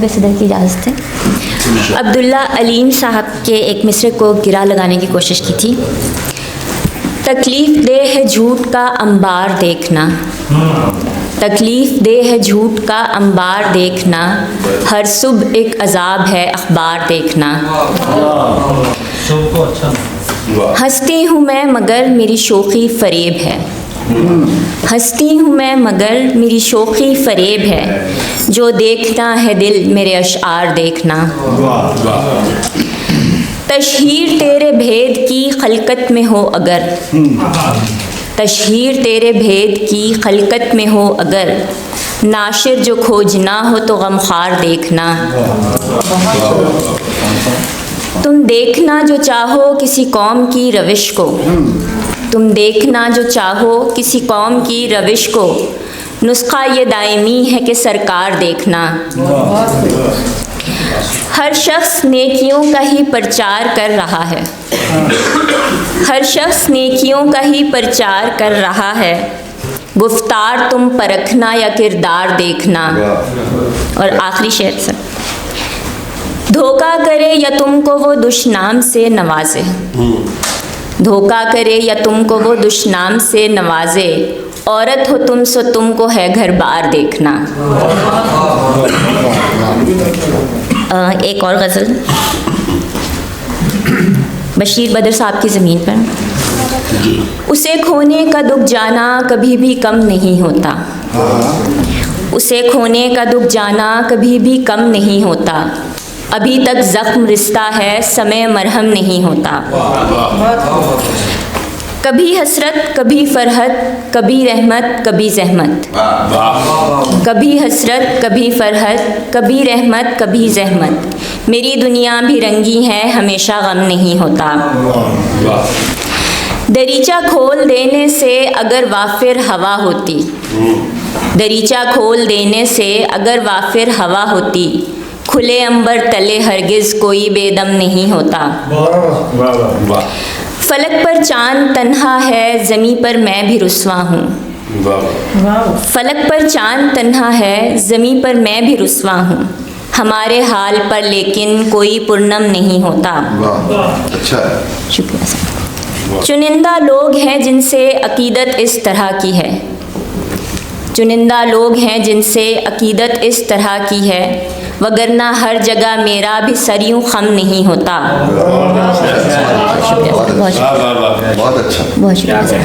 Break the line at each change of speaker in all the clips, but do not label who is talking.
सदर की इजाज़त है। अब्दुल्ला अलीम साहब के एक मिसरे को गिरा लगाने की कोशिश की थी। तकलीफ़ दे है झूठ का अंबार देखना, तकलीफ़ दे है झूठ का अंबार देखना, हर सुबह एक अजाब है अखबार देखना। हंसती हूँ मैं मगर मेरी शोखी फरेब है, हंसती हूँ मैं मगर मेरी शोखी फरेब है, जो देखना है दिल मेरे अशआर देखना। तशहीर तेरे भेद की खलकत में हो अगर, तशहीर तेरे भेद की खलकत में हो अगर, नाशिर जो खोजना हो तो गमखार देखना। तुम देखना जो चाहो किसी कौम की रविश को, तुम देखना जो चाहो किसी कौम की रविश को, नुस्खा ये दायमी है कि सरकार देखना। हर शख्स नेकियों का ही प्रचार कर रहा है, हर शख्स नेकियों का ही प्रचार कर रहा है, गुफ्तार तुम परखना या किरदार देखना। और आखिरी शेर से, धोखा करे या तुमको वो दुश्नाम से नवाजे, धोखा करे या तुमको वो दुश्नाम से नवाजे, औरत हो तुम सो तुमको है घर बार देखना। एक और गज़ल बशीर बदर साहब की ज़मीन पर। उसे खोने का दुख जाना कभी भी कम नहीं होता, उसे खोने का दुख जाना कभी भी कम नहीं होता, अभी तक ज़ख्म रिश्ता है समय मरहम नहीं होता। कभी हसरत कभी फरहत कभी रहमत कभी जहमत, कभी हसरत कभी फरहत कभी रहमत कभी जहमत, मेरी दुनिया भी रंगी है हमेशा गम नहीं होता। दरीचा खोल देने से अगर वाफिर हवा होती, दरीचा खोल देने से अगर वाफिर हवा होती, खुले अंबर तले हरगिज़ कोई बेदम नहीं होता। फलक पर चांद तन्हा है ज़मीं पर मैं भी रुस्वा हूँ, फलक पर चांद तन्हा है ज़मीं पर मैं भी रुस्वा हूँ, हमारे हाल पर लेकिन कोई पूर्णम नहीं होता।
अच्छा है,
शुक्रिया सर। चुनिंदा लोग हैं जिनसे अकीदत इस तरह की है, चुनिंदा लोग हैं जिनसे अकीदत इस तरह की है, वगरना हर जगह मेरा भी सर यूं खम नहीं होता।
बहुत अच्छा,
बहुत शुक्रिया।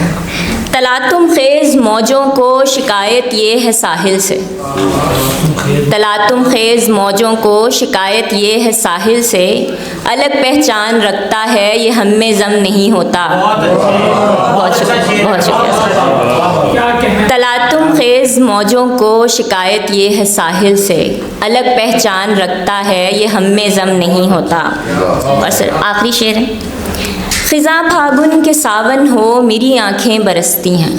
तलातुम खेज़ मौजों को शिकायत ये है साहिल से, तलातुम खेज़ मौजों को शिकायत ये है साहिल से, अलग पहचान रखता है ये हम में जम नहीं होता। बहुत शुक्रिया, बहुत शुक्रिया। तलातुम खेज़ मौजों को शिकायत ये है साहिल से, अलग पहचान रखता है ये हम में जम नहीं होता। और सर आखिरी शेर है, ख़िज़ां फागुन के सावन हो मेरी आँखें बरसती हैं,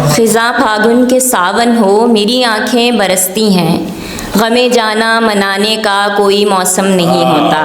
ख़िज़ां फागुन के सावन हो मेरी आँखें बरसती हैं, गमे जाना मनाने का कोई मौसम नहीं होता।